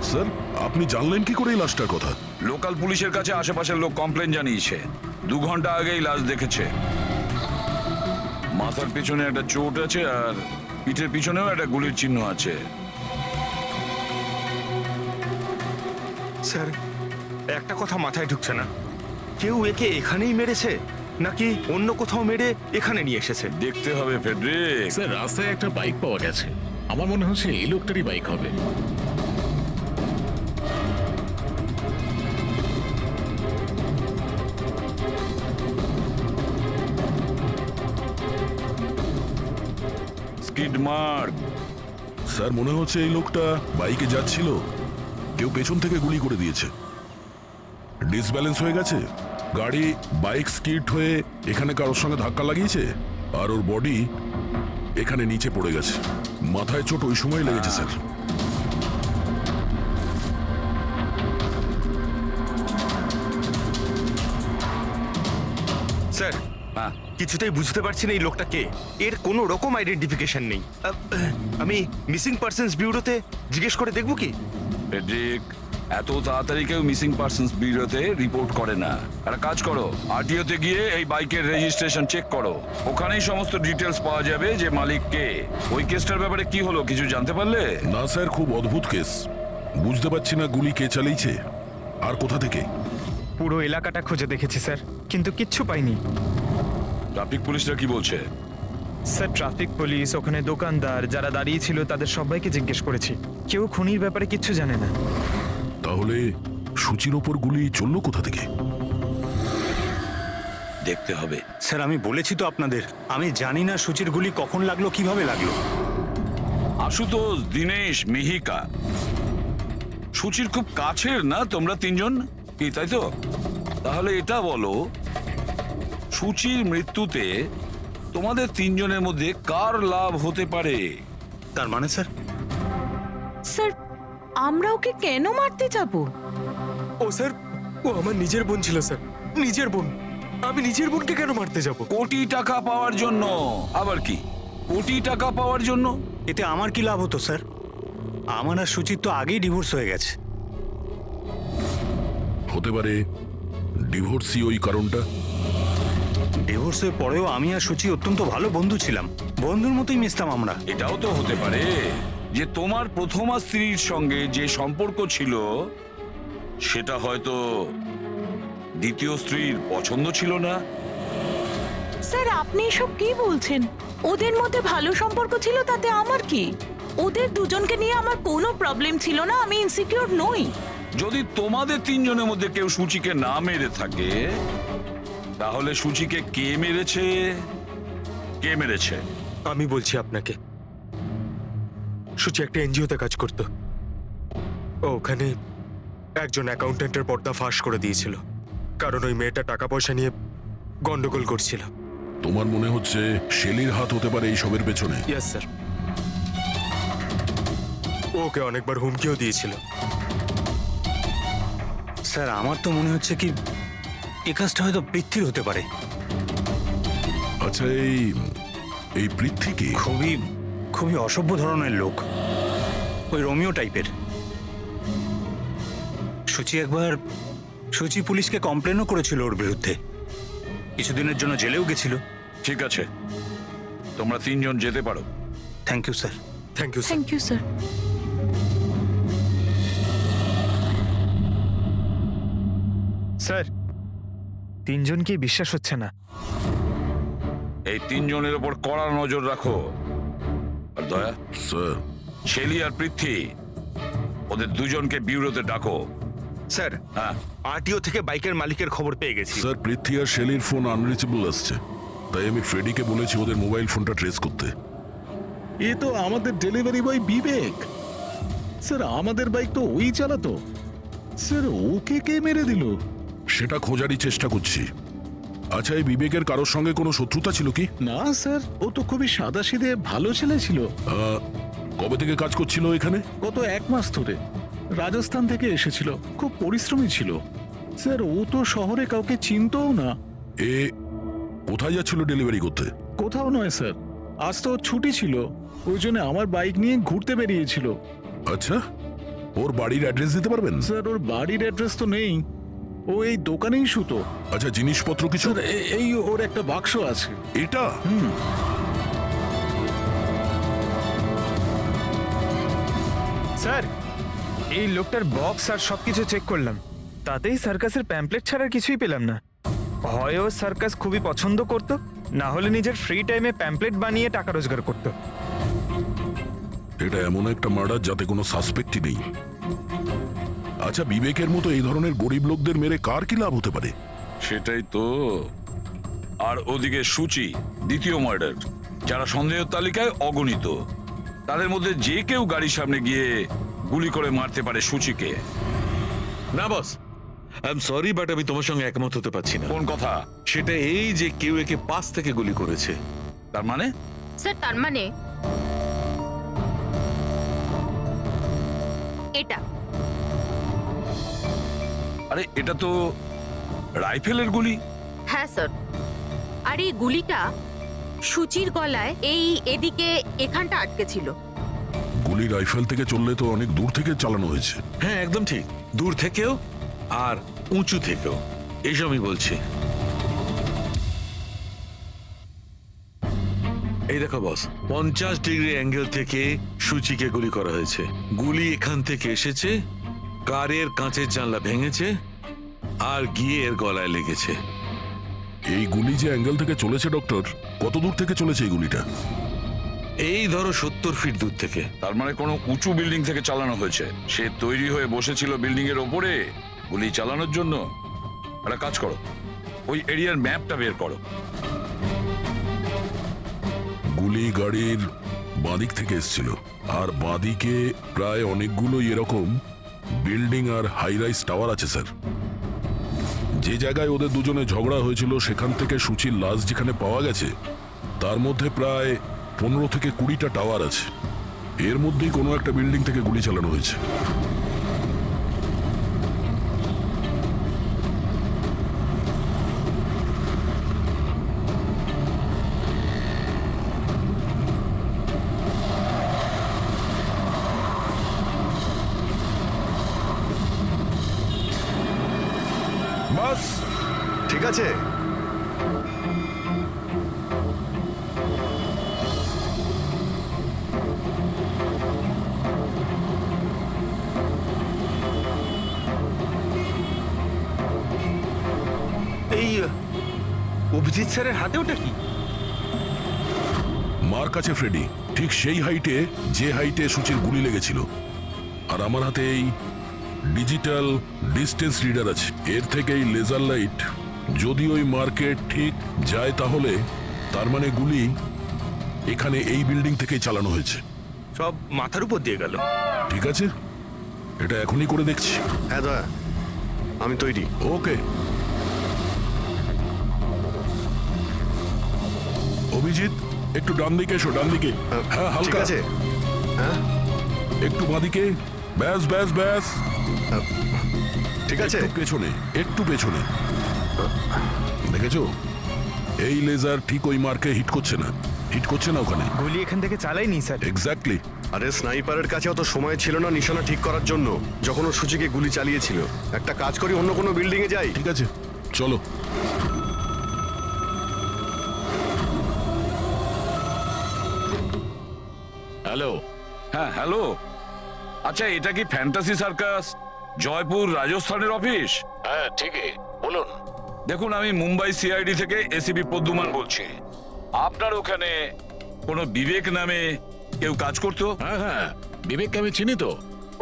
Sir, আপনি জানলেন কি করে এই লাশটার কথা? লোকাল পুলিশের কাছে আশেপাশের লোক কমপ্লেন জানিয়েছে 2 ঘন্টা আগেই লাশ দেখেছে। মাথার পিছনে একটা চোট আছে আর পিঠের পিছনেও একটা গুলির চিহ্ন আছে। স্যার, একটা কথা মাথায় ঢুকছে না, কেউ একে এখানেই মেরেছে নাকি অন্য কোথাও মেরে এখানে নিয়ে এসেছে? দেখতে হবে ফেডরিক। স্যার, রাস্তায় একটা বাইক পাওয়া গেছে। আমার মনে হচ্ছে এই লোকটারই বাইক হবে। Skid mark. স্যার, মনে হচ্ছে এই লোকটা বাইকে যাচ্ছিল, কেউ পেছন থেকে গুলি করে দিয়েছে। ডিসব্যালেন্স হয়ে গেছে, গাড়ি বাইক স্কিড হয়ে এখানে কারোর সঙ্গে ধাক্কা লাগিয়েছে আর ওর বডি এখানে নিচে পড়ে গেছে। মাথায় চোট ওই সময় লেগেছে স্যার। স্যার, কিছুতেই বুঝতে পারছি না এই লোকটা কে। এর কোনো রকম আইডেন্টিফিকেশন নেই। আমি মিসিং পার্সনস ব্যুরোতে জিজ্ঞেস করে দেখব কি? ফেডরিক, এত তাড়াতাড়ি কেউ মিসিং পার্সনস ব্যুরোতে রিপোর্ট করে না। একটা কাজ করো, আরটিওতে গিয়ে এই বাইকের রেজিস্ট্রেশন চেক করো। ওখানেই সমস্ত ডিটেলস পাওয়া যাবে যে মালিক কে। ওই কেসটার ব্যাপারে কি হলো কিছু জানতে পারলে? না স্যার, খুব অদ্ভুত কেস। বুঝতে পারছি না গুলি কে চালিয়েছে আর কোথা থেকে। পুরো এলাকাটা খুঁজে দেখেছি স্যার, কিন্তু কিচ্ছু পাইনি। ট্রাফিক পুলিশরা কি বলছে? স্যার, ট্রাফিক পুলিশ, ওখানে দোকানদার যারা দাঁড়িয়ে ছিল তাদের সবাইকে জিজ্ঞেস করেছি, কেউ খুনির ব্যাপারে কিচ্ছু জানে না। তাহলে সূচির ওপর গুলি চললো কোথা থেকে? দেখতে হবে। স্যার, আমি বলেছি তো আপনাদের, আমি জানি না সূচির গুলি কখন লাগলো, কিভাবে লাগলো। আশুতোষ, দীনেশ, মিহিকা, সূচির খুব কাছের না তোমরা তিনজন, কি তাই তো? তাহলে এটা বলো, সূচির মৃত্যুতে তোমাদের তিনজনের মধ্যে কার লাভ হতে পারে? তার মানে স্যার, স্যার, আমরা ওকে কেন মারতে যাব? ও স্যার, ও আমার নিজের বোন ছিল স্যার, নিজের বোন। আমি নিজের বোনকে কেন মারতে যাব? কোটি টাকা পাওয়ার জন্য। আবার কি কোটি টাকা পাওয়ার জন্য? এতে আমার কি লাভ হতো স্যার? আমার আর সূচির তো আগেই ডিভোর্স হয়ে গেছে। হতে পারে ডিভোর্সই ওই কারণটা। ডিভোর্সের পরেও আমি আর সূচি অত্যন্ত ভালো বন্ধু ছিলাম, বন্ধুর মতোই মিশতাম আমরা। এটাও তো হতে পারে যে তোমার প্রথমা স্ত্রীর সঙ্গে যে সম্পর্ক ছিল সেটা হয়তো দ্বিতীয় স্ত্রীর পছন্দ ছিল না। স্যার, আপনি এসব কি বলছেন? ওদের মধ্যে ভালো সম্পর্ক ছিল, তাতে আমার কি? ওদের দুজনকে নিয়ে আমার কোনো প্রবলেম ছিল না, আমি ইনসিকিউর নই। যদি তোমাদের তিনজনের মধ্যে কেউ সূচিকে না মেরে থাকে তাহলে সূচিকে কে মেরেছে? কে মেরেছে? আমি বলছি আপনাকে, সূচি একটা এনজিওতে কাজ করত। ও ওখানে একজন অ্যাকাউন্টেন্টের পর্দা ফাঁস করে দিয়েছিল, কারণ ওই মেয়েটা টাকা পয়সা নিয়ে গন্ডগোল করছিল। তোমার মনে হচ্ছে শেলির হাত হতে পারে এই সবের পেছনে? ইয়েস স্যার, ওকে অনেকবার হুমকিও দিয়েছিল। স্যার, আমার তো মনে হচ্ছে কি এই কাজটা হয়তো পৃথ্বীর হতে পারে। আচ্ছা, এই পৃথ্বী কি? খুবই খুবই অসভ্য ধরনের লোক, ওই রোমিও টাইপের। সূচি পুলিশকে কমপ্লেনও করেছিল ওর বিরুদ্ধে, কিছুদিনের জন্য জেলেও গেছিল। ঠিক আছে, তোমরা তিনজন যেতে পারো। Thank you sir. Thank you sir. Thank you sir. Sir, তিনজনকেই বিশ্বাস হচ্ছে না। এই তিনজনের উপর কড়া নজর রাখো। আর দয়া, স্যার, শেলি আর পৃথ্বী, ওদের দুজনকে ব্যুরোতে ডাকো। স্যার, হ্যাঁ, আরটিও থেকে বাইকের মালিকের খবর পেয়ে গেছি। স্যার, পৃথ্বী আর শেলির ফোন আনরিচেবল আসছে, তাই আমি ফ্রেডিকে বলেছি ওদের মোবাইল ফোনটা ট্রেস করতে। এ তো আমাদের ডেলিভারি বয় বিবেক। স্যার, আমাদের বাইক তো ওই চালাতো। স্যার, ওকে কে মেরে দিল? সেটা খোঁজারই চেষ্টা করছি। আচ্ছা, এই বিবেকের কারোর সঙ্গে কোনো শত্রুতা ছিল কি? না স্যার, ও তো খুবই সাদাসিধে ভালো ছেলে ছিল। কবে থেকে কাজ করছিল এখানে? গত 1 মাস ধরে রাজস্থান থেকে এসেছিল, খুব পরিশ্রমী ছিল। স্যার, ও তো শহরে কাউকে চিনতও না। এ কোথায় যাচ্ছিল ডেলিভারি করতে? কোথাও নয় স্যার, আজ তো ওর ছুটি ছিল, ওই জন্য আমার বাইক নিয়ে ঘুরতে বেরিয়েছিল। আচ্ছা, ওর বাড়ির অ্যাড্রেস দিতে পারবেন? স্যার ওর বাড়ির অ্যাড্রেস তো নেই, ও এই দোকানেই শুতো। আচ্ছা, জিনিসপত্র কিছু? স্যার এই ওর একটা বাক্স আছে। এটা স্যার এই লোকটার বক্স আর সবকিছু চেক করলাম, তাতেই সার্কাসের প্যাম্পলেট ছাড়া আর কিছুই পেলাম না। হয় ও সার্কাস খুবই পছন্দ করত, না হলে নিজের ফ্রি টাইমে প্যাম্পলেট বানিয়ে টাকা রোজগার করত। এটা এমন একটা মার্ডার যাতে কোনো সাসপেক্টই নেই। আচ্ছা, বিবেকের মতো এই ধরনের গরিব লোকদের মেরে কার কি লাভ হতে পারে? সেটাই তো। আর ওদিকে সূচি, দ্বিতীয় মার্ডার, যারা সন্দেহের তালিকায় অগণিত, তাদের মধ্যে যে কেউ গাড়ির সামনে গিয়ে গুলি করে মারতে পারে সূচিকে। না বস, আই এম সরি বাট আমি তোমার সঙ্গে একমত হতে পারছি না। কোন কথা? সেটা এই যে কেউ একে পাশ থেকে গুলি করেছে। তার মানে? স্যার তার মানে এটা। আরে এটা তো রাইফেলের গুলি। হ্যাঁ স্যার, আর এই গুলিটা সূচির গলায় এই এদিকে এখানটা আটকে ছিল। গুলি রাইফেল থেকে চললে তো অনেক দূর থেকে চালানো হয়েছে। হ্যাঁ একদম ঠিক, দূর থেকেও আর উঁচু থেকেও, এইসব আমি বলছি। এই দেখো বস, 50 ডিগ্রি অ্যাঙ্গেল থেকে সূচিকে গুলি করা হয়েছে। গুলি এখান থেকে এসেছে, কারের কাঁচের জানলা ভেঙেছে আর গিয়ে এর গলায় লেগেছে। এই গুলি যে অ্যাঙ্গেল থেকে চলেছে ডক্টর, কত দূর থেকে চলেছে এই গুলিটা? এই ধরো 70 ফিট দূর থেকে। তার মানে কোনো উঁচু বিল্ডিং থেকে চালানো হয়েছে। সে তৈরি হয়ে বসেছিল বিল্ডিং এর ওপরে গুলি চালানোর জন্য। একটা কাজ করো, ওই এরিয়ার ম্যাপটা বের করো। গুলি গাড়ির বাঁদিক থেকে এসেছিল, আর বাঁদিকে প্রায় অনেকগুলো এরকম বিল্ডিং আর হাই রাইজ টাওয়ার আছে স্যার। যে জায়গায় ওদের দুজনে ঝগড়া হয়েছিল সেখান থেকে সূচির লাশ যেখানে পাওয়া গেছে, তার মধ্যে প্রায় 15 থেকে 20টা টাওয়ার আছে। এর মধ্যেই কোনো একটা বিল্ডিং থেকে গুলি চালানো হয়েছে। বাস ঠিক আছে। এই অভিজিৎ স্যারের হাতে ওটা কি? মার কাছে ফ্রেডি, ঠিক সেই হাইটে যে হাইটে সূচির গুলি লেগেছিল। আর আমার হাতে এই ডিজিটাল ডিস্টেন্স রিডার আছে। এর থেকে এই লেজার লাইট যদি ওই মার্কেট ঠিক যায়, তাহলে তার মানে গুলি এখানে এই বিল্ডিং থেকেই চালানো হয়েছে। সব মাথার উপর দিয়ে গেল। ঠিক আছে, এটা এখনই করে দেখছি। হ্যাঁ দয়া, আমি তৈরি। ওকে অভিজিৎ, একটু ডান দিকে এসো, ডান দিকে। হ্যাঁ, ঠিক হালকা আছে। হ্যাঁ একটু বাঁদিকে। ব্যাস ব্যাস ব্যাস, ঠিক আছে। একটু পেছনে, একটু পেছনে। দেখেছো, এই লেজার ঠিক ওই মার্কে হিট করছে না, হিট করছে না ওখানে। গুলি এখান থেকে চালাইনি স্যার। এক্স্যাক্টলি। আরে স্নাইপারের কাছে অত সময় ছিল না নিশানা ঠিক করার জন্য যখন ও সূচিকে গুলি চালিয়েছিল। একটা কাজ করি, অন্য কোনো বিল্ডিং এ যাই। ঠিক আছে, চলো। হ্যালো। হ্যাঁ হ্যালো। আচ্ছা, এটা কি ফ্যান্টাসি সার্কাস জয়পুর রাজস্থানের অফিস? হ্যাঁ ঠিকই, বলুন। দেখুন, আমি মুম্বাই সিআইডি থেকে এসিপি পদ্মুমান বলছি। আপনার ওখানে কোনো বিবেক নামে কেউ কাজ করতো? হ্যাঁ হ্যাঁ, বিবেককে আমি চিনি তো।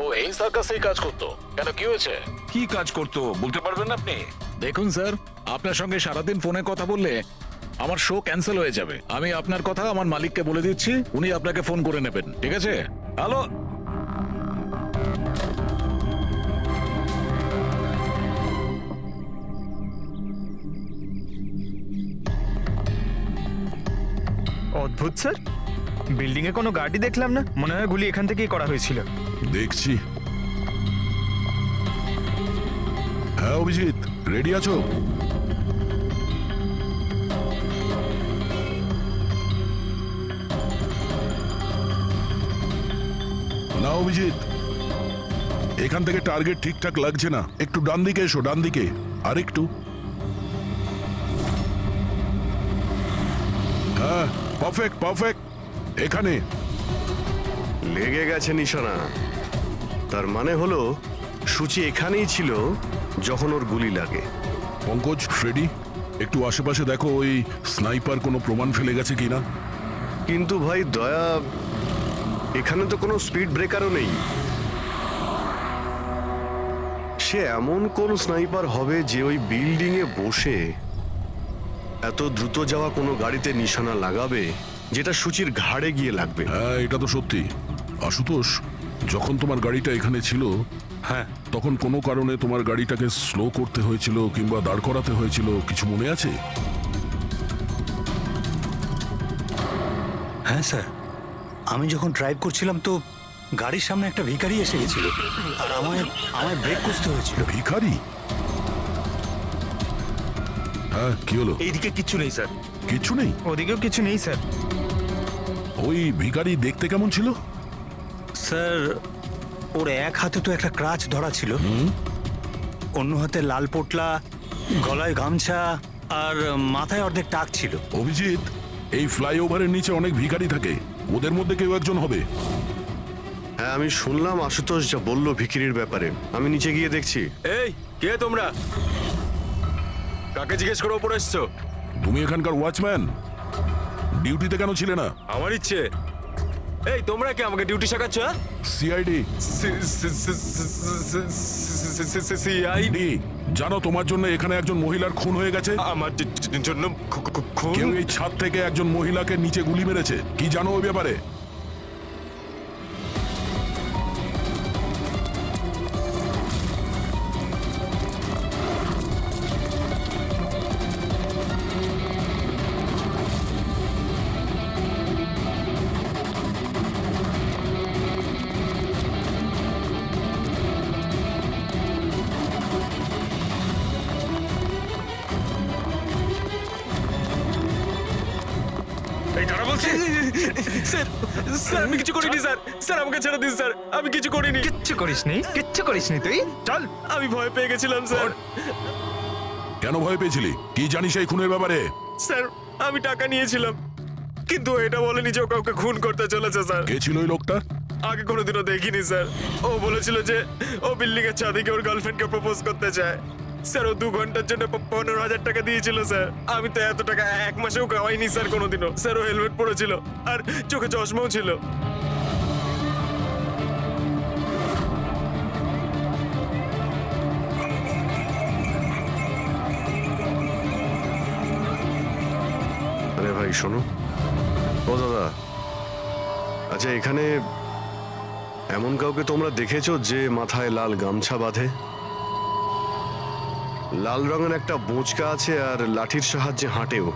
ও এই সার্কাসেই কাজ করতো। কেন, কি হয়েছে? কি কাজ করতো বলতে পারবেন আপনি? দেখুন স্যার, আপনার সঙ্গে সারাদিন ফোনে কথা বললে আমার শো ক্যান্সেল হয়ে যাবে। আমি আপনার কথা আমার মালিককে বলে দিচ্ছি, উনি আপনাকে ফোন করে নেবেন। ঠিক আছে? হ্যালো। অদ্ভুত স্যার, বিল্ডিং এ কোনো গাড়ি দেখলাম না। মনে হয় গুলি এখান থেকেই করা হয়েছিল। দেখছি। হ্যাঁ অভিজিৎ, রেডি আছো? না অভিজিৎ, এখান থেকে টার্গেট ঠিকঠাক লাগছে না, একটু ডান দিকে এসো, ডান দিকে আর একটু। হ্যাঁ, পারফেক্ট পারফেক্ট, এখানে। লেগে গেছে নিশানা। তার মানে হলো সূচি এখানেই ছিল যখন ওর গুলি লাগে। পঙ্কজ, ফ্রেডি, একটু আশেপাশে দেখো ওই স্নাইপার কোনো প্রমাণ ফেলে গেছে কিনা। কিন্তু ভাই দয়া, এখানে তো কোনো স্পিড ব্রেকারও নেই। সে এমন কোন স্নাইপার হবে যে ওই বিল্ডিং এ বসে এত দ্রুত যাওয়া কোনো গাড়িতে নিশানা লাগাবে যেটা সূচির ঘাড়ে গিয়ে লাগবে? হ্যাঁ, এটা তো সত্যি। আশুতোষ, যখন তোমার গাড়িটা এখানে ছিল, হ্যাঁ তখন কোনো কারণে তোমার গাড়িটাকে স্লো করতে হয়েছিল কিংবা দাঁড় করাতে হয়েছিল, কিছু মনে আছে? হ্যাঁ স্যার, আমি যখন ড্রাইভ করছিলাম তো গাড়ির সামনে একটা ভিখারি এসে গেছিল আর আমায় ব্রেক কষতে হয়েছিল। ভিখারি? হ্যাঁ, কি হলো? এইদিকে কিচ্ছু নেই স্যার। কিছু নেই? ওদিকেও কিছু নেই স্যার। ওই ভিখারি দেখতে কেমন ছিল? স্যার, ওর এক হাতে তো একটা ক্রাচ ধরা ছিল, অন্য হাতে লাল পোটলা, গলায় গামছা আর মাথায় অর্ধেক টাক ছিল। অভিজিৎ, এই ফ্লাইওভারের নিচে অনেক ভিখারি থাকে, ওদের মধ্যে কেউ একজন হবে। হ্যাঁ, আমি শুনলাম আশুতোষ যা বললো ভিখিরির ব্যাপারে। আমি নিচে গিয়ে দেখছি। এই কে তোমরা? কাকে জিজ্ঞেস করে ওপরে এসছো? তুমি এখানকার ওয়াচম্যান, ডিউটিতে কেন ছিলে না? আমার ইচ্ছে। এই তোমরা কি আমাকে ডিউটি শেখাচ্ছ? CID CID? জানো তোমার জন্য এখানে একজন মহিলার খুন হয়ে গেছে? আমার জন্য খুন? কেউ এই ছাদ থেকে একজন মহিলাকে নিচে গুলি মেরেছে, কি জানো ওই ব্যাপারে? এই দাঁড়া বলছি। স্যার, স্যার আমি কিছু করিনি স্যার। স্যার আমাকে ছেড়ে দিন স্যার, আমি কিছু করিনি। কিচ্ছু করিসনি, কিচ্ছু করিসনি তুই। চল। আমি ভয় পেয়ে গেছিলাম স্যার। কেন ভয় পেয়েছিলি? কি জানিস এই খুনের ব্যাপারে? স্যার, আমি টাকা নিয়েছিলাম, কিন্তু এটা বলেনি যে ও কাউকে খুন করতে চলেছে স্যার। কে ছিল ওই লোকটা? আগে কোনোদিনও দেখিনি স্যার। ও বলেছিল যে ও বিল্ডিং এর ছাদে গিয়ে ওর গার্লফ্রেন্ডকে প্রপোজ করতে চায়। স্যার, ও 2 ঘন্টার জন্য 15,000 টাকা দিয়েছিল স্যার। আমি তো এত টাকা এক মাসেও কামাইনি স্যার কোনোদিনও। স্যার, ও হেলমেট পরেছিল আর চোখে চশমাও ছিল। আরে ভাই শোনো। ও দাদা, আচ্ছা এখানে এমন কাউকে তোমরা দেখেছো যে মাথায় লাল গামছা বাঁধে, লাল রঙের একটা বোঁচকা আছে আর লাঠির সাহায্যে হাঁটেও?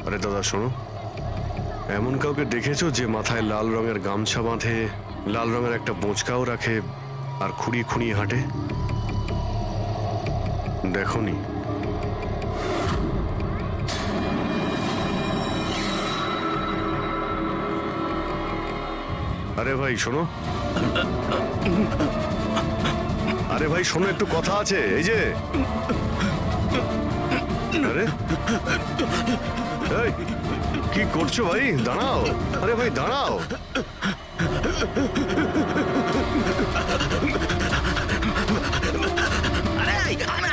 আরে দাদা শোনো, এমন কাউকে দেখেছো যে মাথায় লাল রঙের গামছা বাঁধে, লাল রঙের একটা বোঁচকাও রাখে আর খুঁড়িয়ে খুঁড়িয়ে হাঁটে? দেখোনি? আরে ভাই শোনো, আরে ভাই শোনো, একটু কথা আছে। এই যে, আরে এই, কি করছো ভাই? দাঁড়াও। আরে ভাই দাঁড়াও।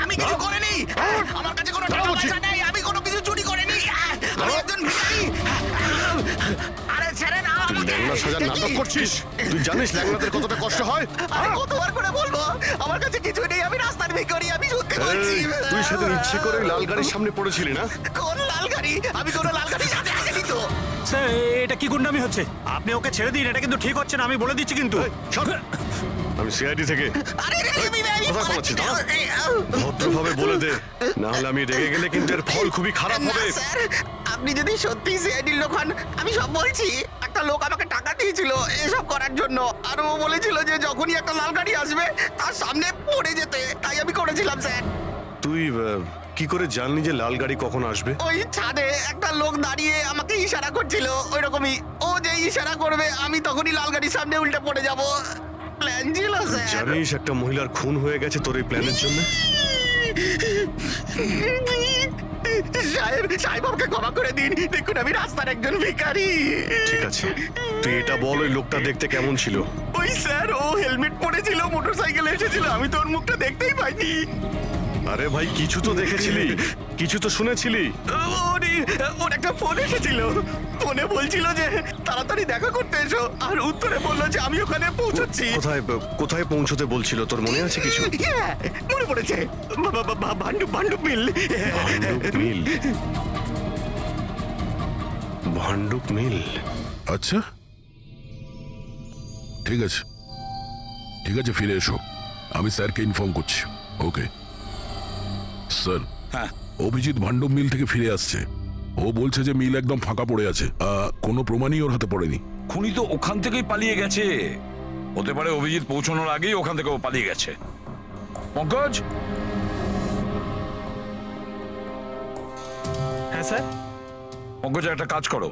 আমি কিছু করিনি। আমার কাছে কোনো টাকা পয়সা নেই। আমি কোনো কিছু চুরি করিনি। আমি একজন ভিখারি। আরে ছেড়ে না আমাকে। ল্যাংড়া সাজার নাটক করছিস? তুই জানিস ল্যাংড়াদের কতটা কষ্ট হয়? আরে কতবার করে বলবো, আমার কাছে কিছু নেই। আমি রাস্তার ভিখারি, আমি সত্যি বলছি। এই, তুই সেদিন ইচ্ছে করে লাল গাড়ির সামনে পড়েছিলি না? কোন লাল গাড়ি? আমি কোনো লাল গাড়ির সাথে আসেনি তো। স্যার, এটা কি গুন্ডামি হচ্ছে? আপনি ওকে ছেড়ে দিন, এটা কিন্তু ঠিক হচ্ছে না, আমি বলে দিচ্ছি কিন্তু। এই, সর। আমি সিআইডি থেকে। আরে আমি কোথায় পালাচ্ছিস? ভদ্রভাবে বলে দে, না হলে আমি রেগে গেলে কিন্তু এর ফল খুবই খারাপ না হবে। স্যার, আপনি যদি সত্যি সিআইডির লোক হন, আমি সব বলছি। একটা লোক আমাকে টাকা দিয়েছিল এসব করার জন্য, আর ও বলেছিল যে যখনই একটা লাল গাড়ি আসবে তার সামনে পড়ে যেতে, তাই আমি করেছিলাম স্যার। তুই কি করে জানলি যে লাল গাড়ি কখন আসবে? ওই ছাদে একটা লোক দাঁড়িয়ে আমাকে ইশারা করছিল, ওই রকমই। ও যে ইশারা করবে আমি তখনই লাল গাড়ির সামনে উল্টে পড়ে যাব। প্ল্যান ছিল স্যার। জানিস একটা মহিলার খুন হয়ে গেছে তোর এই প্ল্যানের জন্য? সাহেব আমাকে ক্ষমা করে দিন, দেখুন আমি রাস্তার একজন ভিখারি। ঠিক আছে, তুই এটা বল ওই লোকটা দেখতে কেমন ছিল? ওই স্যার, ও হেলমেট পরেছিল, মোটরসাইকেলে এসেছিল, আমি তো ওর মুখটা দেখতেই পাইনি। আরে ভাই, কিছু তো দেখেছিলি, কিছু তো শুনেছিলি। ওর একটা ফোন এসেছিল, ফোনে বলছিল যে তাড়াতাড়ি দেখা করতে এসো, আর উত্তরে বললো যে আমি ওখানে পৌঁছচ্ছি। কোথায় কোথায় পৌঁছতে বলছিল, তোর মনে আছে কিছু? হ্যাঁ, মনে পড়েছে, ভান্ডুপ মিল। ভান্ডুপ মিল? ভান্ডুপ মিল? আচ্ছা, ঠিক আছে, ঠিক আছে, ফিরে এসো, আমি স্যারকে ইনফর্ম করছি। Okay sir. হ্যাঁ, অভিজিৎ ভান্ডব মিল থেকে ফিরে আসছে। ও বলছে যে মিল একদম ফাঁকা পড়ে আছে, কোনো প্রমাণই ওর হাতে পড়েনি। খুনি তো ওখান থেকেই পালিয়ে গেছে। হতে পারে অভিজিৎ পৌঁছানোর আগেই ওখান থেকে ও পালিয়ে গেছে। পঙ্কজ, হ্যাঁ স্যার। পঙ্কজ একটা কাজ করো,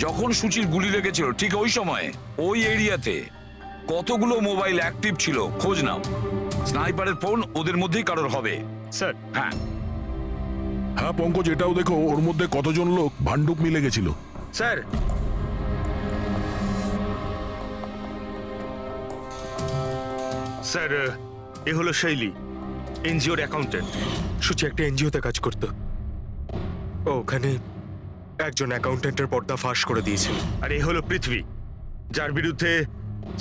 যখন সূচির গুলি লেগেছিল ঠিক ওই সময়ে ওই এরিয়াতে কতগুলো মোবাইল অ্যাক্টিভ ছিল খোঁজ নাও। স্নাইপারের ফোন ওদের মধ্যেই কারোর হবে। স্যার, হ্যাঁ, হ্যাঁ পঙ্কজ, এটাও দেখো ওর মধ্যে কতজন লোক ভান্ডুপ মিলে গেছিল। স্যার, স্যার, এ হলো শৈলী, এনজিওর অ্যাকাউন্টেন্ট। সূচি একটা এনজিওতে কাজ করত। ও ওখানে একজন অ্যাকাউন্টেন্টের পর্দা ফাঁস করে দিয়েছিল। আর এ হলো পৃথ্বী, যার বিরুদ্ধে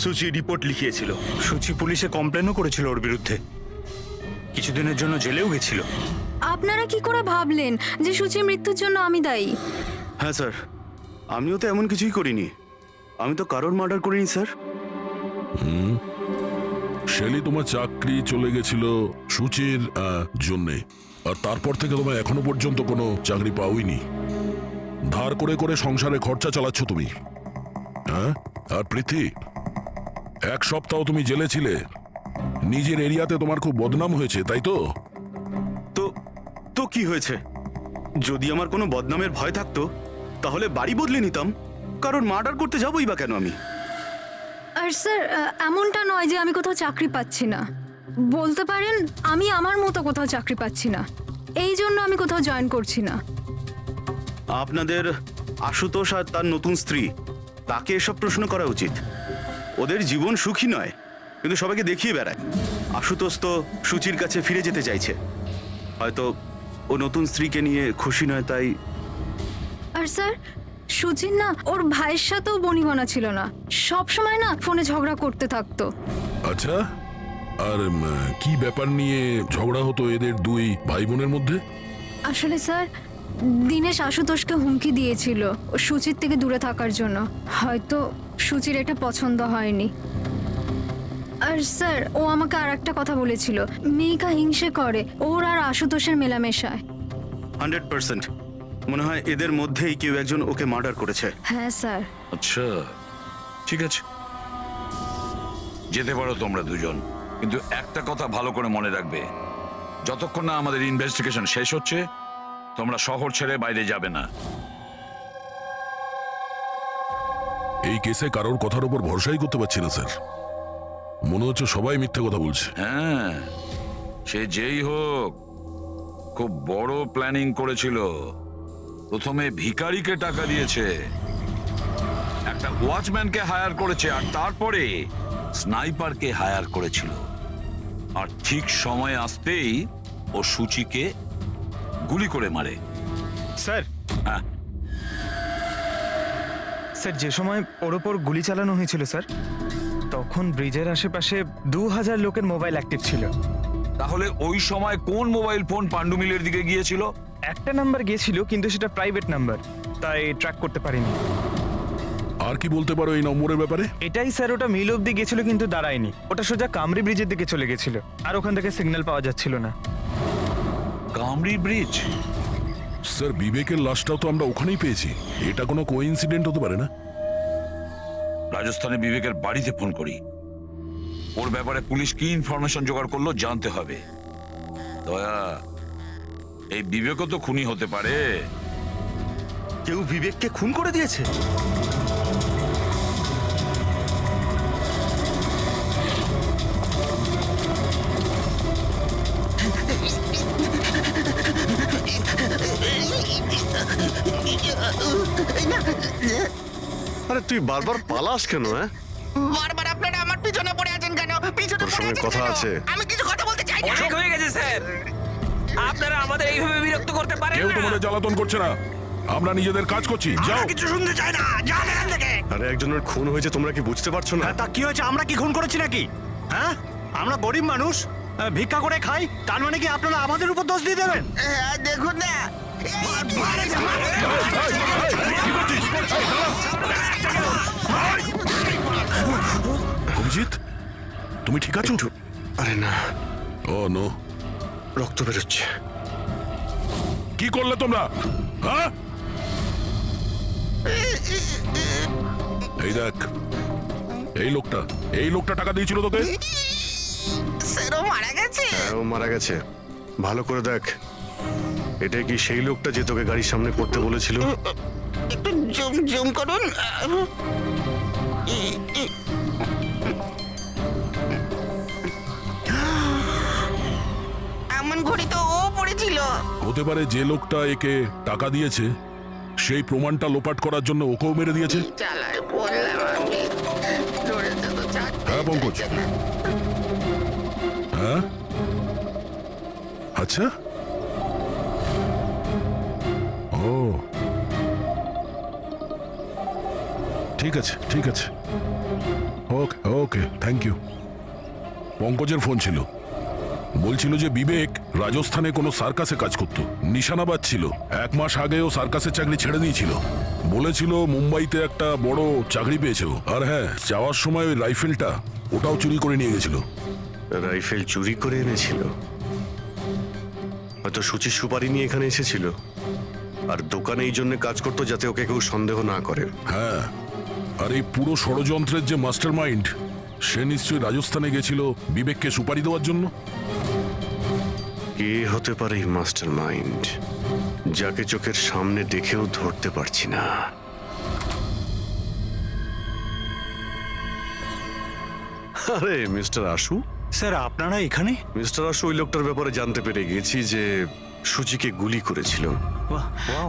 সূচি রিপোর্ট লিখিয়েছিল। সুচি পুলিশে কমপ্লেনও করেছিল ওর বিরুদ্ধে, কিছুদিনের জন্য জেলেও গেছিল। আপনারা কি করে ভাবলেন যে সূচির মৃত্যুর জন্য আমি দায়ী? হ্যাঁ স্যার, আমিও তো এমন কিছুই করিনি, আমি তো কারোর মার্ডার করিনি স্যার। শেলি, তোমার চাকরি চলে গেছিল সূচির জন্যে, আর তারপর থেকে তোমার এখনো পর্যন্ত কোনো চাকরি পাওইনি। ধার করে করে সংসারে খরচা চালাচ্ছ তুমি। হ্যাঁ, আর পৃথ্বী, এক সপ্তাহ তুমি জেলে ছিলে, নিজের এরিয়াতে তোমার খুব বদনাম হয়েছে, তাই তো? তো তো কি হয়েছে? যদি আমার কোনো বদনামের ভয় থাকতো তাহলে বাড়ি বদলে নিতাম, কারণ মার্ডার করতে যাবোই বা কেন আমি? আর স্যার, এমনটা নয় যে আমি কোথাও চাকরি পাচ্ছি না। বলতে পারেন আমি আমার মতো কোথাও চাকরি পাচ্ছি না, এই জন্য আমি কোথাও জয়েন করছি না। আপনাদের আশুতোষ আর তার নতুন স্ত্রী, তাকে এসব প্রশ্ন করা উচিত। ওদের জীবন সুখী নয়, কিন্তু সবাইকে দেখিয়ে বেড়ায়। আশুতোষ তো সূচির কাছে ফিরে যেতে চাইছে, হয়তো ও নতুন স্ত্রীকে নিয়ে খুশি নয়, তাই। আর স্যার, সুচির না ওর ভাইয়ের সাথেও বনিবনা ছিল না, সব সময় না ফোনে ঝগড়া করতে থাকতো। আচ্ছা, আর কি ব্যাপার নিয়ে ঝগড়া হতো এদের দুই ভাই বোনের মধ্যে? আসলে স্যার, দীনেশ আশুতোষকে হুমকি দিয়েছিল ও সুচির থেকে দূরে থাকার জন্য। হয়তো সুচির এটা পছন্দ হয়নি। আর স্যার, ও আমাকে আর একটা কথা বলেছিল, মেয়েকা হিংসে করে ওর আর আশুতোষের মেলামেশায়। 100% মনে হয় এদের মধ্যেই কেউ একজন ওকে মার্ডার করেছে। হ্যাঁ স্যার। আচ্ছা, ঠিক আছে, যেতে পারো তোমরা দুজন, কিন্তু একটা কথা ভালো করে মনে রাখবে, যতক্ষণ না আমাদের ইনভেস্টিগেশন শেষ হচ্ছে তোমরা শহর ছেড়ে বাইরে যাবে না। এই কেসে কারোর কথার উপর ভরসাই করতে পারছি না স্যার, মনে হচ্ছে সবাই মিথ্যে কথা বলছে। হ্যাঁ, সে যেই হোক খুব বড় প্ল্যানিং করেছিল। প্রথমে ভিখারিকে টাকা দিয়েছে, একটা ওয়াচম্যানকে হায়ার করেছে, আর তারপরে স্নাইপারকে হায়ার করেছিল। আর ঠিক সময় আসতেই ও সূচিকে গুলি করে মারে। স্যার, হ্যাঁ, স্যার যে সময় ওর ওপর গুলি চালানো হয়েছিল স্যার, তখন ব্রিজের আশেপাশে 2000 লোকের মোবাইল অ্যাক্টিভ ছিল। তাহলে ওই সময় কোন মোবাইল ফোন পান্ডু মিলের দিকে গিয়েছিল? একটা নাম্বার গিয়েছিল, কিন্তু সেটা প্রাইভেট নাম্বার, তাই ট্র্যাক করতে পারিনি। আর কি বলতে পারো এই নম্বরের ব্যাপারে? এটাই স্যার, ওটা মিল অব্দি গেছিল কিন্তু দাঁড়ায়নি, ওটা সোজা কামরি ব্রিজের দিকে চলে গেছিল, আর ওখান থেকে সিগন্যাল পাওয়া যাচ্ছিল না। কামরি ব্রিজ? স্যার, বিবেকের লাশটাও তো আমরা ওখানেই পেয়েছি, এটা কোনো কোইন্সিডেন্ট হতে পারে না? রাজস্থানে বিবেকের বাড়িতে ফোন করি, ওর ব্যাপারে পুলিশ কি ইনফরমেশন জোগাড় করলো জানতে হবে। দয়া, এই বিবেকও তো খুনি হতে পারে। কেউ বিবেককে খুন করে দিয়েছে? এই না, আরে তুই বারবার পালাস কেন? হ্যাঁ, বারবার আপনারা আমার পিছনে পড়ে আছেন কেন? পিছনে তোর পড়ে সঙ্গে আছেন কথা কেন? আছে। আমি কিছু কথা বলতে চাই না। অনেক হয়ে গেছে স্যার, আপনারা আমাদের এইভাবে বিরক্ত করতে পারেন কেউ না। তোমাদের জ্বালাতন করছে না, আমরা নিজেদের কাজ করছি। যাও। কিছু শুনতে চাই না, যান এখান থেকে। আরে একজনের খুন হয়েছে, তোমরা কি বুঝতে পারছো না? তা কি হয়েছে? আমরা কি খুন করেছি নাকি? হ্যাঁ, আমরা গরিব মানুষ, ভিক্ষা করে খাই, তার মানে কি আপনারা আমাদের উপর দোষ দিয়ে দেবেন? দেখুন না, অভিজিৎ, তুমি ঠিক আছো? আরে না, ও নো, রক্ত বেরোচ্ছে। কি করলে তোমরা? হ্যাঁ, এই দেখ, এই লোকটা টাকা দিয়েছিল তোকে। সেরো মারা গেছে। হ্যাঁ, ও মারা গেছে। ভালো করে দেখ, এটা কি সেই লোকটা যে তোকে গাড়ির সামনে পড়তে বলেছিল? একটু জুম জুম করুন। এমন ঘড়ি তো ও পড়েছিল। হতে পারে যে লোকটা একে টাকা দিয়েছে সেই প্রমাণটা লোপাট করার জন্য ওকেও মেরে দিয়েছে। চালায় বললাম আমি, ধরেছে তো ছাড়তে হ্যাঁ পঙ্কজ, চাইছে না। হ্যাঁ, আচ্ছা, ও ঠিক আছে, ঠিক আছে, ওকে ওকে, থ্যাংক ইউ। পঙ্কজের ফোন ছিল, বলছিল যে বিবেক রাজস্থানে কোনো সার্কাসে কাজ করত, নিশানাবাদ ছিল। 1 মাস আগে ও সার্কাসের চাকরি ছেড়ে দিয়েছিল। বলেছিল মুম্বাইতে একটা বড় চাকরি পেয়েছে ও। আর হ্যাঁ, যাওয়ার সময় ওই রাইফেলটা ওটাও চুরি করে নিয়ে গেছিল। রাইফেল চুরি করে এনেছিল? হয়তো সুচির সুপারি নিয়ে এখানে এসেছিল, আর দোকানে এই জন্য কাজ করতো যাতে ওকে কেউ সন্দেহ না করে। হ্যাঁ, আর এই পুরো ষড়যন্ত্রের যে মাস্টার মাইন্ড, সে নিশ্চয়ই রাজস্থানে গেছিল বিবেককে সুপারি দেওয়ার জন্য। কে হতে পারে এই মাস্টার মাইন্ড, যাকে চোখের সামনে দেখেও ধরতে পারছি না? আরে মিস্টার আশু। স্যার, আপনারা এখানে? মিস্টার আশু, ওই লোকটার ব্যাপারে জানতে পেরে গেছি যে সুচিকে গুলি করেছিল। Wow,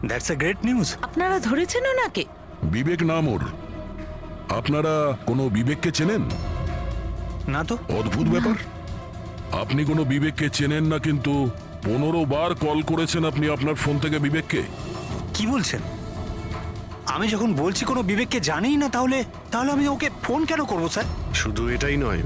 that's a great news. আপনারা ধরেছেন ওনাকে? বিবেক নাম ওর। আপনারা কোনো বিবেককে চেনেন? না তো। অদ্ভুত ব্যাপার, আপনি কোনো বিবেককে চেনেন না, কিন্তু 15 বার কল করেছেন আপনি আপনার ফোন থেকে বিবেককে। কি বলছেন? আমি যখন বলছি কোনো বিবেককে জানিই না, তাহলে আমি ওকে ফোন কেন করবো স্যার? শুধু এটাই নয়,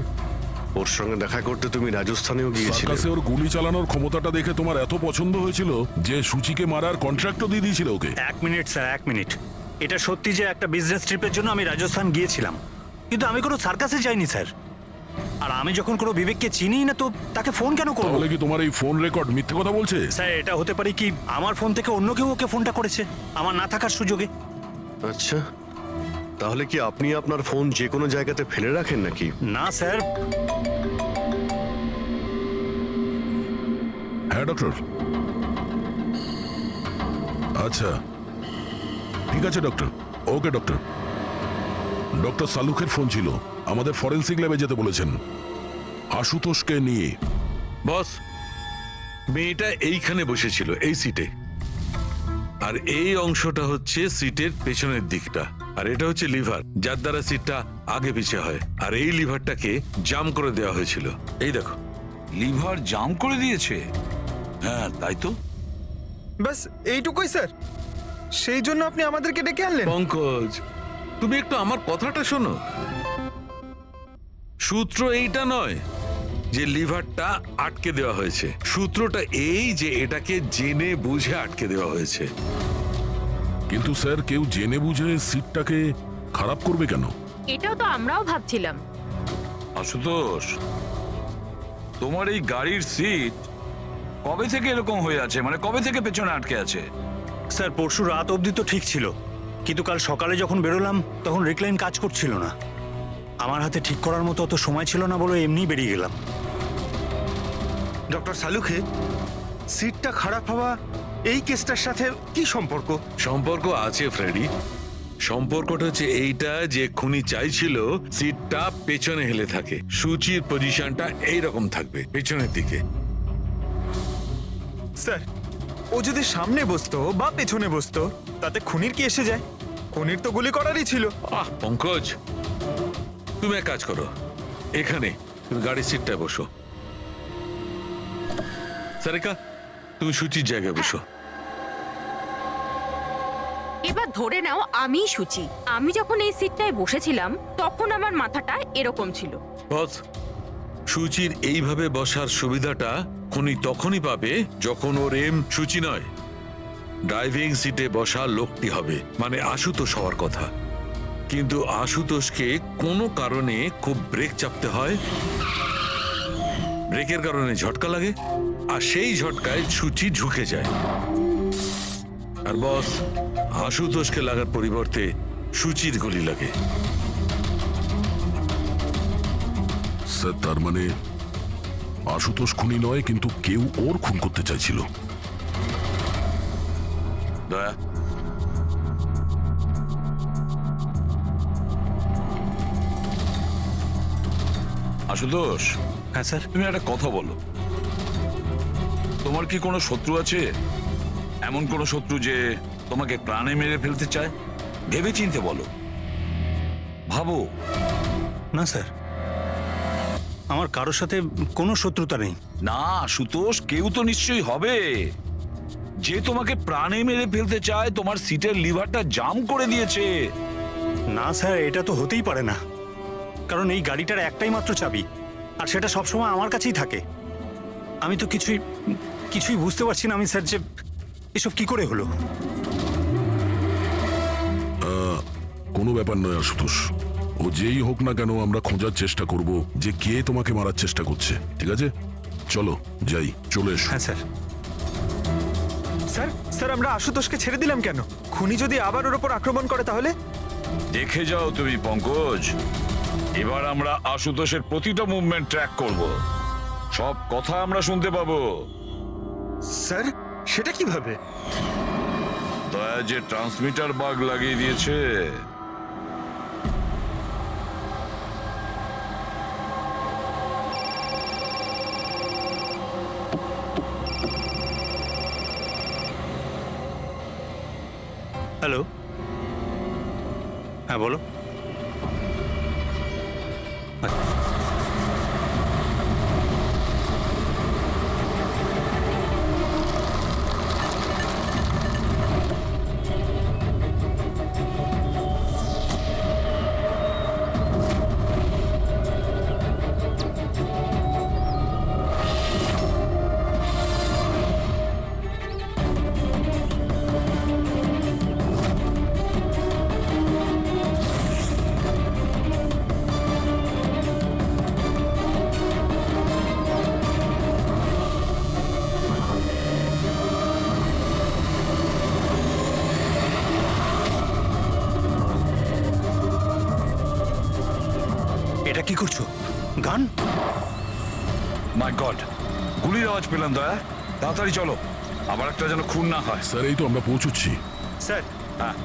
ওর সঙ্গে দেখা করতে তুমি রাজস্থানেও গিয়েছিলে। সার্কাসে ওর গুলি চালানোর ক্ষমতাটা দেখে তোমার এত পছন্দ হয়েছিল যে সুচিকে মারার কন্ট্রাক্টও দিয়ে দিয়েছিল ওকে। 1 মিনিট স্যার, 1 মিনিট। এটা সত্যি যে একটা বিজনেস ট্রিপের জন্য আমি রাজস্থান গিয়েছিলাম, কিন্তু আমি কোনো সার্কাসে যাইনি স্যার। আর আমি যখন কোনো বিবেককে চিনি না, তো তাকে ফোন কেন করবো? তাহলে কি তোমার এই ফোন রেকর্ড মিথ্যে কথা বলছে? স্যার, এটা হতে পারে কি আমার ফোন থেকে অন্য কেউ ওকে ফোনটা করেছে আমার না থাকার সুযোগে। আচ্ছা, তাহলে কি আপনি আপনার ফোন যে কোনো জায়গাতে ফেলে রাখেন নাকি? না স্যার। হ্যাঁ ডক্টর, আচ্ছা ঠিক আছে ডক্টর, ওকে ডক্টর। ডক্টর সালুখের ফোন ছিল, আমাদের ফরেন্সিক ল্যাবে যেতে বলেছেন আশুতোষকে নিয়ে। বস, মেয়েটা এইখানে বসেছিল এই সিটে, আর এই অংশটা হচ্ছে সিটের পেছনের দিকটা, আর এটা হচ্ছে লিভার, যার দ্বারা সিটটা আগে পিছে হয়। আর এই লিভারটাকে জাম করে দেওয়া হয়েছিল। এই দেখো। লিভার জাম করে দিয়েছে? হ্যাঁ তাই তো। বাস এইটুকুই স্যার? সেই জন্য আপনি আমাদেরকে ডেকে আনলেন? পঙ্কজ, তুমি একটু আমার কথাটা শোনো। সূত্র এইটা নয় যে লিভারটা আটকে দেওয়া হয়েছে, সূত্রটা এই যে এটাকে জেনে বুঝে আটকে দেওয়া হয়েছে। কিন্তু স্যার, কেউ জেনে বুঝে সিটটাকে খারাপ করবে কেন? এটাও তো আমরাও ভাবছিলাম। আশুতোষ, তোমার এই গাড়ির সিট কবে থেকে এরকম হয়ে আছে? মানে কবে থেকে পেছনে আটকে আছে? স্যার, পরশু রাত অবধি তো ঠিক ছিল, কিন্তু কাল সকালে যখন বেরোলাম তখন রিক্লাইন কাজ করছিল না। আমার হাতে ঠিক করার মতো অত সময় ছিল না বলে এমনি বেরিয়ে গেলাম। ডক্টর সালুখে, সিটটা খারাপ হওয়া এই কেসটার সাথে কি সম্পর্ক? সম্পর্ক আছে ফ্রেডি। সম্পর্কটা হচ্ছে এইটা যে খুনি চাইছিল সিটটা পেছনে হেলে থাকে, সুচির পজিশনটা এইরকম থাকবে পেছনের দিকে। স্যার, ও যদি সামনে বসতো বা পেছনে বসতো তাতে খুনির কি এসে যায়? খুনির তো গুলি করারই ছিল। পঙ্কজ, তুমি এক কাজ করো, এখানে তুমি গাড়ির সিটটায় বসো। সারিকা, তুমি সুচির জায়গায় বসো। এবার ধরে নাও আমি সুচি। আমি যখন এই সিটটায় বসেছিলাম তখন আমার মাথাটা এরকম ছিল। বস, সুচির এইভাবে বসার সুবিধাটা খুনি তখনই পাবে যখন ওর এম সুচি নয়, ড্রাইভিং সিটে বসা লোকটি হবে, মানে আশুতোষ হওয়ার কথা। কিন্তু আশুতোষকে কোনো কারণে খুব ব্রেক চাপতে হয়, ব্রেকের কারণে ঝটকা লাগে, আর সেই ঝটকায় সুচি ঝুঁকে যায়। আর বস, আশুতোষকে লাগার পরিবর্তে সুচির গুলি লাগে। স্যার, তার মানে আশুতোষ খুনি নয়, কিন্তু কেউ ওর খুন করতে চাইছিল। দয়া, আশুতোষ, হ্যাঁ স্যার। তুমি একটা কথা বলো, তোমার কি কোনো শত্রু আছে? এমন কোনো শত্রু যে তোমাকে প্রাণে মেরে ফেলতে চায়? ভেবে চিনতে বলো, ভাবো। না স্যার, আমার কারোর সাথে কোনো শত্রুতা নেই। না আশুতোষ, কেউ তো নিশ্চয়ই হবে যে তোমাকে প্রাণে মেরে ফেলতে চায়, তোমার সিটের লিভারটা জাম করে দিয়েছে। না স্যার, এটা তো হতেই পারে না, কারণ এই গাড়িটার একটাই মাত্র চাবি, আর সেটা সবসময় আমার কাছেই থাকে। আমি তো কিছুই বুঝতে পারছি না আমি স্যার, যে এসব কি করে হলো। কোনো ব্যাপার নয় আশুতোষ, ও যেই হোক না কেন আমরা খোঁজার চেষ্টা করব যে কে তোমাকে মারার চেষ্টা করছে। ঠিক আছে, চলো যাই, চলে এসো। হ্যাঁ স্যার। স্যার স্যার, আমরা আশুতোষকে ছেড়ে দিলাম কেন? খুনি যদি আবার ওর উপর আক্রমণ করে তাহলে? দেখে যাও তুমি পঙ্কজ, এবার আমরা আশুতোষের প্রতিটা মুভমেন্ট ট্র্যাক করব, সব কথা আমরা শুনতে পাবো। স্যার, সেটা কিভাবে? দয়া যে ট্রান্সমিটার বাগ লাগিয়ে দিয়েছে। হ্যালো, হ্যাঁ বলো। এটা কি করছো? গান? মাই গড, গুলির আওয়াজ পেলাম। দয়া, তাড়াতাড়ি চলো, আবার একটা যেন খুন না হয়। স্যার, এই তো আমরা পৌঁছচ্ছি। স্যার, হ্যাঁ,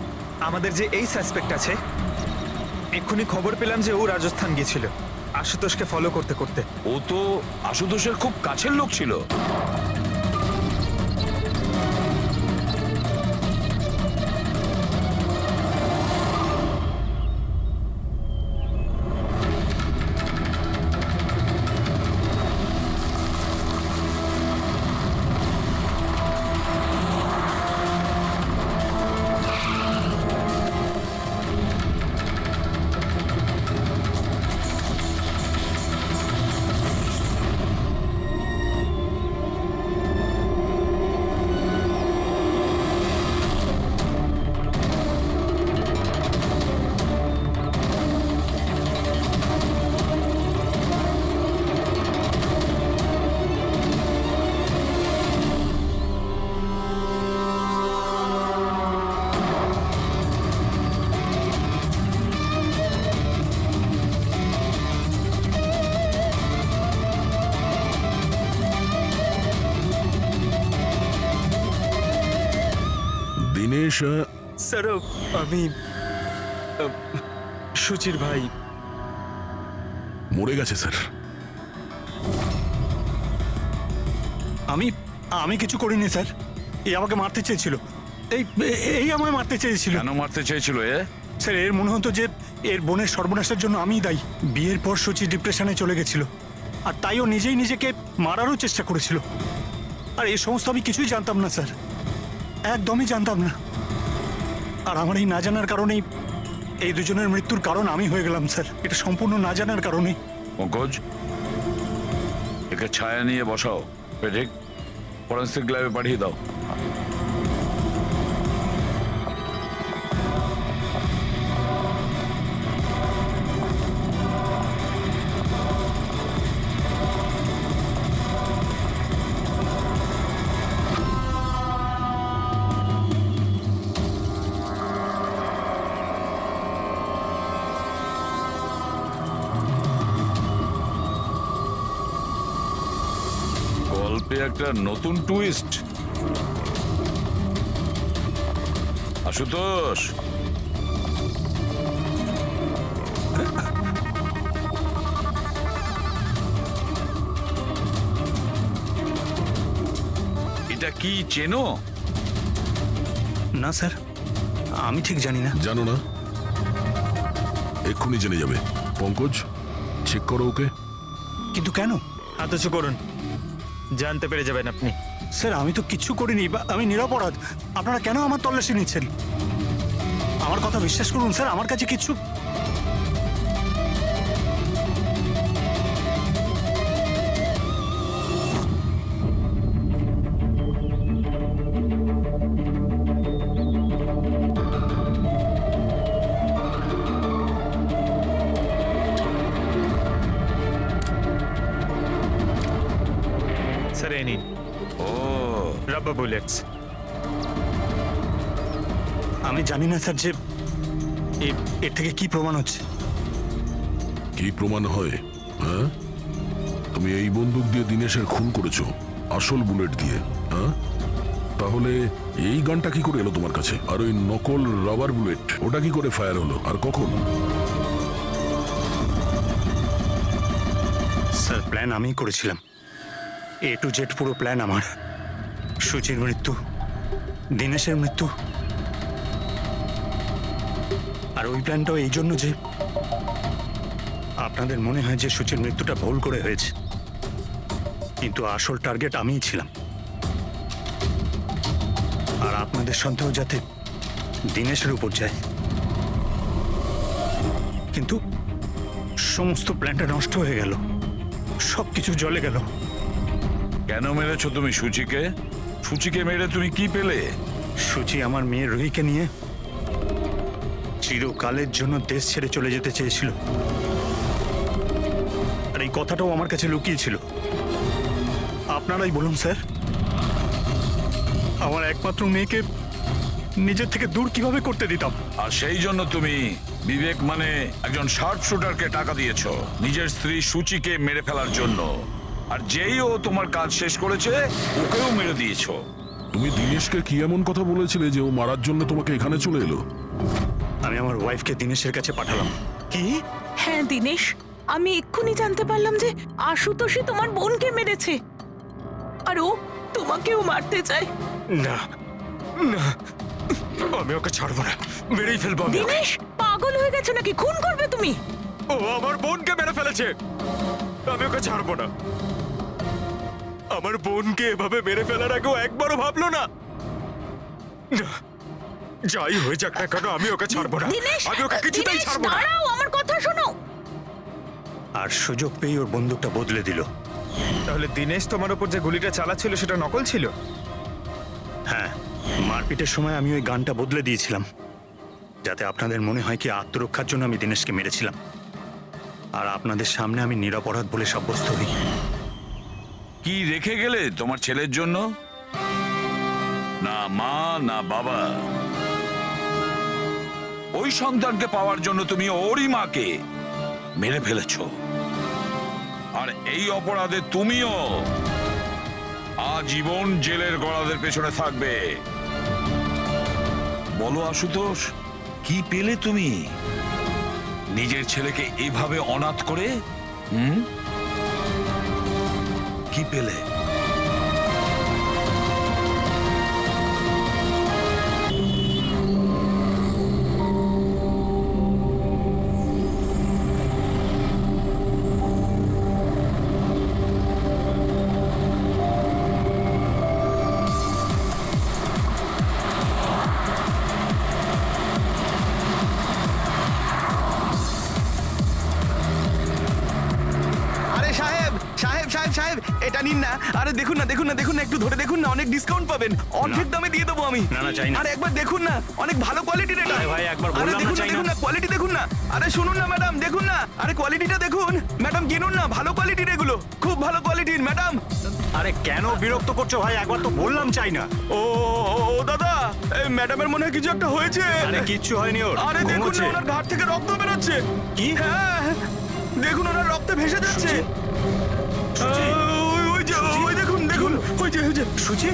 আমাদের যে এই সাসপেক্ট আছে, এক্ষুনি খবর পেলাম যে ও রাজস্থান গিয়েছিল আশুতোষকে ফলো করতে করতে। ও তো আশুতোষের খুব কাছের লোক ছিল। দিনেশ, স্যার, আমি সুচির ভাই। মরে গেছে স্যার। আমি কিছু করিনি স্যার। এই আমাকে মারতে চেয়েছিল। এই এই আমায় মারতে চেয়েছিল। কেন মারতে চেয়েছিল এ? স্যার এর মনে হতো যে এর বোনের সর্বনাশের জন্য আমিই দায়ী। বিয়ের পর সুচি ডিপ্রেশনে চলে গেছিল, আর তাই ও নিজেই নিজেকে মারারও চেষ্টা করেছিল। আর এই সমস্ত আমি কিছুই জানতাম না স্যার, একদমই জানতাম না। আর আমার এই না জানার কারণেই এই দুজনের মৃত্যুর কারণ আমি হয়ে গেলাম স্যার। এটা সম্পূর্ণ না জানার কারণে। পঙ্কজ, একে ছায়া নিয়ে বসাও, পেটেক ফরেন্সিক ল্যাবে পাঠিয়ে দাও। গল্পে একটা নতুন টুইস্ট। আশুতোষ, এটা কি চেনো? না স্যার, আমি ঠিক জানি না। জানো না? এক্ষুনি জেনে যাবে। পঙ্কজ, চেক করো ওকে। কিন্তু কেন? হাত উঁচু করুন, জানতে পেরে যাবেন আপনি। স্যার আমি তো কিচ্ছু করিনি, বা আমি নিরপরাধ। আপনারা কেন আমার তল্লাশি নিচ্ছেন? আমার কথা বিশ্বাস করুন স্যার, আমার কাছে কিছু। স্যার এই নিন ও, রাবার বুলেটস। আমি জানি না স্যার যে এর থেকে কি প্রমাণ হচ্ছে। কি প্রমাণ হয়? হ্যাঁ, তুমি এই বন্দুক দিয়ে দিনেশের খুন করেছো, আসল বুলেট দিয়ে। হ্যাঁ, তাহলে এই গানটা কি করে এলো তোমার কাছে? আর ওই নকল রাবার বুলেট, ওটা কি করে ফায়ার হলো আর কখন? স্যার প্ল্যান আমিই করেছিলাম। A to Z পুরো প্ল্যান আমার। সুচির মৃত্যু, দিনেশের মৃত্যু, আর ওই প্ল্যানটাও এই জন্য যে আপনাদের মনে হয় যে সুচির মৃত্যুটা ভুল করে হয়েছে, কিন্তু আসল টার্গেট আমিই ছিলাম। আর আপনাদের সন্দেহ যাতে দিনেশের উপর যায়। কিন্তু সমস্ত প্ল্যানটা নষ্ট হয়ে গেল, সবকিছু জ্বলে গেল। কেন মেরেছো তুমি সুচিকে? সুচিকে মেরে তুমি কি পেলে? সুচি আমার মেয়ে রুহিকে নিয়ে চিরকালের জন্য দেশ ছেড়ে চলে যেতে চেয়েছিল, আর এই কথাটাও আমার কাছে লুকিয়েছিল। আপনারাই বলুন স্যার, আমার একমাত্র মেয়েকে নিজের থেকে দূর কিভাবে করতে দিতাম? আর সেই জন্য তুমি বিবেক মানে একজন শার্প শুটারকে টাকা দিয়েছো নিজের স্ত্রী সুচিকে মেরে ফেলার জন্য, আর যেই ও তোমার কাজ শেষ করেছে ওকেও মেরে দিয়েছো। তুমি দিনেশকে কি এমন কথা বলেছিলে যে ও মারার জন্য তোমাকে এখানে চলে এলো? আমি আমার ওয়াইফকে দিনেশের কাছে পাঠালাম। কি? হ্যাঁ দিনেশ, আমি এক্ষুনি জানতে পারলাম যে আশুতোষই তোমার বোনকে মেরেছে, আর ও তোমাকেও মারতে চায়। না না, আমি ওকে ছাড়বো না, মেরেই ফেলবো আমি ওকে। দিনেশ, পাগল হয়ে গেছো নাকি? খুন করবে তুমি? ও আমার বোনকে মেরে ফেলেছে, আমি ওকে ছাড়বো না। আমার বোনকে এভাবে মেরে ফেলার আগেও একবারও ভাবলো না। না, যাই হয়ে যাক না কেন আমি ওকে ছাড়বো না। দিনেশ, আমি ওকে কিছুতেই দিনেশ, ছাড়বো না। দাঁড়াও, আমার কথা শোনো। আর সুযোগ পেয়ে ওর বন্দুকটা বদলে দিল। তাহলে দিনেশ তোমার উপর যে গুলিটা চালাচ্ছিল সেটা নকল ছিল? হ্যাঁ, মারপিটের সময় আমি ওই গানটা বদলে দিয়েছিলাম, যাতে আপনাদের মনে হয় কি আত্মরক্ষার জন্য আমি দিনেশকে মেরেছিলাম, আর আপনাদের সামনে আমি নিরপরাধ বলে সাব্যস্ত হই। কি রেখে গেলে তোমার ছেলের জন্য? না মা না বাবা। ওই সন্তানকে পাওয়ার জন্য তুমি ওরই মাকে মেরে ফেলেছো, আর এই অপরাধে তুমিও আজীবন জেলের গড়াদের পেছনে থাকবে। বলো আশুতোষ, কি পেলে তুমি নিজের ছেলেকে এভাবে অনাথ করে? কি পেলে? এটা নিন না। আরে দেখুন না, দেখুন না, দেখুন না, একটু ধরে দেখুন না, অনেক ডিসকাউন্ট পাবেন, অর্ধেক দামে দিয়ে দেবো আমি। না, না, চাই না। আরে একবার দেখুন না, অনেক ভালো কোয়ালিটির এটা। আরে ভাই, একবার আরে বললাম না, দেখুন না, চাই না। দেখুন না, কোয়ালিটি দেখুন না। আরে শুনুন না ম্যাডাম, দেখুন না, আরে কোয়ালিটিটা দেখুন ম্যাডাম, কিনুন না, ভালো কোয়ালিটির এগুলো, খুব ভালো কোয়ালিটির ম্যাডাম। আরে কেন বিরক্ত করছো ভাই? একবার তো বললাম চাই না। ও দাদা, এই ম্যাডামের মনে হয় কিছু একটা হয়েছে। আরে কিচ্ছু হয়নি ওর। আরে দেখুন না, ঘুমোচ্ছে। ওনার ঘাট থেকে রক্ত বেরোচ্ছে। কি? হ্যাঁ, দেখুন ওনার রক্তে ভেসে যাচ্ছে। সুচি? ওই যে, সুচি? ওই দেখুন, দেখুন, ওই যে। সুচি?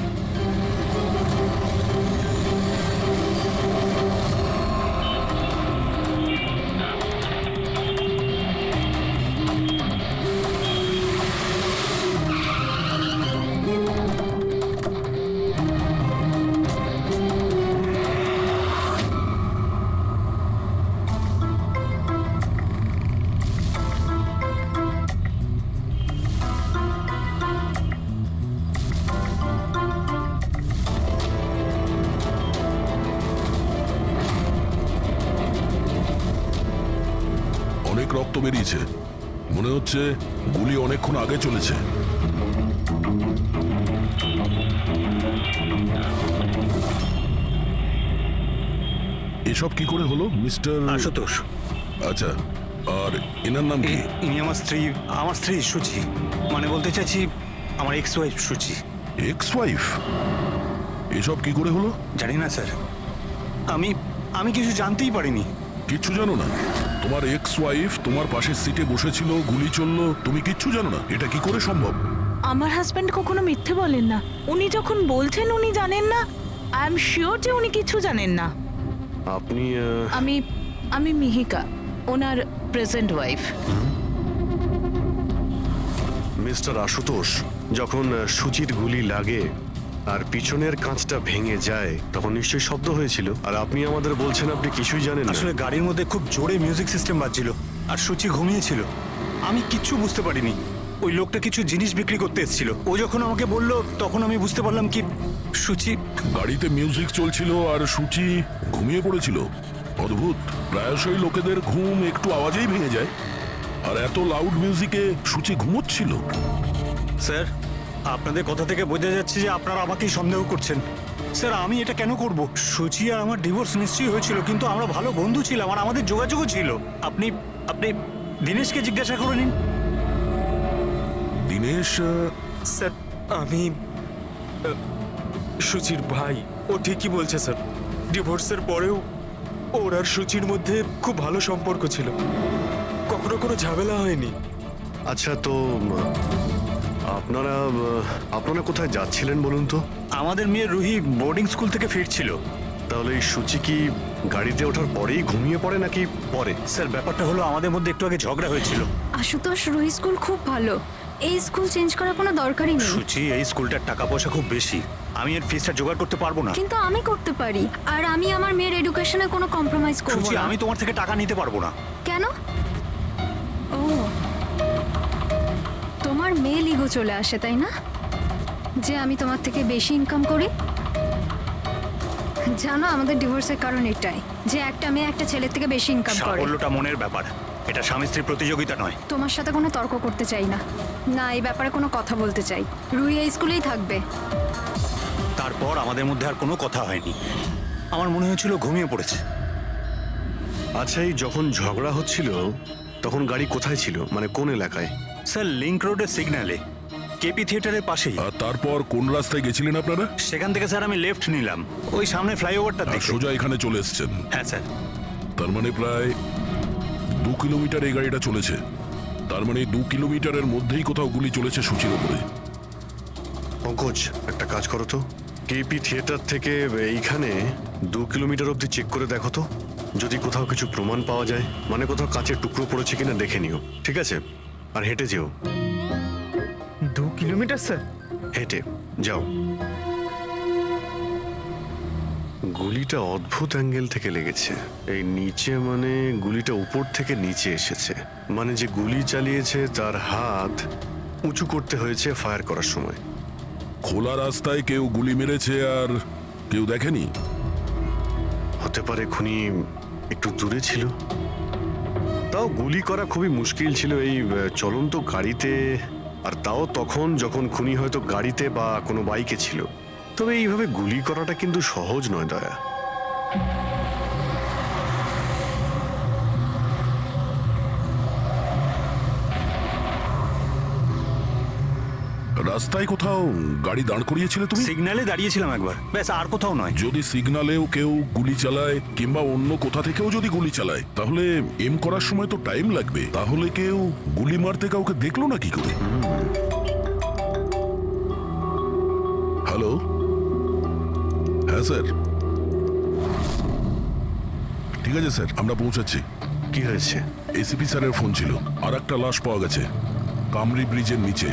অনেক রক্ত বেরিয়েছে, মনে হচ্ছে গুলি অনেকক্ষণ আগে চলেছে। এসব কি করে হলো মিস্টার আশুতোষ। আচ্ছা, আর এনার নাম কি? ইনি আমার স্ত্রী সুচি। মানে বলতে চাইছি আমার ex wife Suchi. Ex wife? এসব কি করে হলো? জানি না স্যার, আমি কিছু জানতেই পারিনি। কিচ্ছু জানো না? তোমার এক্স ওয়াইফ তোমার পাশের সিটে বসেছিল, গুলি চললো, তুমি কিচ্ছু জানো না? এটা কি করে সম্ভব? আমার হাজবেন্ড কখনো মিথ্যে বলেন না। উনি যখন বলছেন উনি জানেন না, আই এম শিওর যে উনি কিছু জানেন না। আপনি আমি মিহিকা, ওনার প্রেজেন্ট ওয়াইফ। মিস্টার আশুতোষ, যখন সুচির গুলি লাগে আর পিছনের কাঁচটা ভেঙে যায় তখন নিশ্চয়ই শব্দ হয়েছিল, আর আপনি আমাদের বলছেন আপনি কিছুই জানেন না। আসলে গাড়ির মধ্যে খুব জোরে মিউজিক সিস্টেম বাজছিল আর সুচি ঘুমিয়েছিল। আমি কিচ্ছু বুঝতে পারিনি। ওই লোকটা কিছু জিনিস বিক্রি করতে এসেছিল। ও যখন আমাকে বললো তখন আমি বুঝতে পারলাম কি সুচি। গাড়িতে মিউজিক চলছিল আর সূচি ঘুমিয়ে পড়েছিল। অদ্ভুত, প্রায়শই লোকেদের ঘুম একটু আওয়াজেই ভেঙে যায়, আর এত লাউড মিউজিকে সূচি ঘুমোচ্ছিল। স্যার, আপনাদের কথা থেকে বোঝা যাচ্ছে যে আপনারা আমাকেই সন্দেহ করছেন। স্যার, আমি এটা কেন করব? সুচি আর আমার ডিভোর্স নিশ্চয়ই হয়েছিল, কিন্তু আমরা ভালো বন্ধু ছিলাম আর আমাদের যোগাযোগও ছিল। আপনি দীনেশকে জিজ্ঞাসা করে নিন। দীনেশ? স্যার, আমি সুচির ভাই। ও ঠিকই বলছে স্যার, ডিভোর্সের পরেও ওর আর সুচির মধ্যে খুব ভালো সম্পর্ক ছিল, কখনো কোনো ঝামেলা হয়নি। আচ্ছা, তো আপনারা কোথায় যাচ্ছিলেন বলুন তো? আমাদের মেয়ে রুহি বোর্ডিং স্কুল থেকে ফিরছিল। তাহলে এই সুচি কি গাড়িতে ওঠার পরেই ঘুমিয়ে পড়ে নাকি পরে? স্যার, ব্যাপারটা হলো আমাদের মধ্যে একটু আগে ঝগড়া হয়েছিল। আশুতোষ, রুহি স্কুল খুব ভালো, এই স্কুল চেঞ্জ করার কোনো দরকারই নেই। সুচি, এই স্কুলটার টাকা পয়সা খুব বেশি, আমি এর ফিসটা জোগাড় করতে পারবো না। কিন্তু আমি করতে পারি, আর আমি আমার মেয়ের এডুকেশনে কোনো কম্প্রোমাইজ করব সুচি, না। আমি তোমার থেকে টাকা নিতে পারবো না। কেন? ও, তোমার মেয়ে লিগো চলে আসে, তাই না? যে আমি তোমার থেকে বেশি ইনকাম করি। জানো, আমাদের ডিভোর্সের কারণ এটাই, যে একটা মেয়ে একটা ছেলের থেকে বেশি ইনকাম করে। সাফল্যটা মনের ব্যাপার, এটা স্বামী স্ত্রীর প্রতিযোগিতা নয়। তোমার সাথে কোনো তর্ক করতে চাই না, না এই ব্যাপারে কোনো কথা বলতে চাই। রুহি এই স্কুলেই থাকবে। তারপর আমাদের মধ্যে আর কোনো কথা হয়নি। আমার মনে হয়েছিল ঘুমিয়ে পড়েছে। আচ্ছা, এই যখন ঝগড়া হচ্ছিল তখন গাড়ি কোথায় ছিল, মানে কোন এলাকায়? স্যার, লিংক রোডের সিগন্যালে, কেপি থিয়েটারের পাশেই। আর তারপর কোন রাস্তায় গেছিলেন আপনারা? সেখান থেকে স্যার আমি লেফট নিলাম, ওই সামনে ফ্লাইওভারটা আর দেখে। সোজা এখানে চলে এসেছেন? হ্যাঁ স্যার। তার মানে প্রায় 2 কিলোমিটার এই গাড়িটা চলেছে। তার মানে 2 কিলোমিটারের মধ্যেই কোথাও গুলি চলেছে সূচির উপরে। পঙ্কজ, একটা কাজ করো তো, কেপি থিয়েটার থেকে এইখানে 2 কিলোমিটার অবধি চেক করে দেখো তো, যদি কোথাও কিছু প্রমাণ পাওয়া যায়, মানে কোথাও কাচের টুকরো পড়েছে কিনা দেখে নিও, ঠিক আছে? আর হেঁটে যেও। 2 কিলোমিটার স্যার? হেঁটে যাও। গুলিটা অদ্ভুত অ্যাঙ্গেল থেকে লেগেছে। এই নিচে, মানে গুলিটা উপর থেকে নিচে এসেছে, মানে যে গুলি চালিয়েছে তার হাত উঁচু করতে হয়েছে ফায়ার করার সময়। খোলা রাস্তায় কেউ গুলি মেরেছে আর কেউ দেখেনি? হতে পারে খুনি একটু দূরে ছিল। তাও গুলি করা খুবই মুশকিল ছিল এই চলন্ত গাড়িতে আর তাও তখন যখন খুনি হয়তো গাড়িতে বা কোনো বাইকে ছিল। তবে এইভাবে গুলি করাটা কিন্তু সহজ নয় দয়া। রাস্তায় কোথাও গাড়ি দাঁড় করিয়েছিলে তুমি? সিগন্যালে দাঁড়িয়েছিলাম একবার, ব্যাস, আর কোথাও নয়। যদি সিগন্যালেও কেউ গুলি চালায় কিংবা অন্য কোথা থেকেও যদি গুলি চালায়, তাহলে এম করার সময় তো টাইম লাগবে। তাহলে কেউ গুলি মারতে কাউকে দেখলো না কি করে? হ্যালো, হ্যাঁ স্যার, ঠিক আছে স্যার, আমরা পৌঁছাচ্ছি। কি হয়েছে? এসিপি স্যারের ফোন ছিল, আর একটা লাশ পাওয়া গেছে কামরি ব্রিজের নিচে।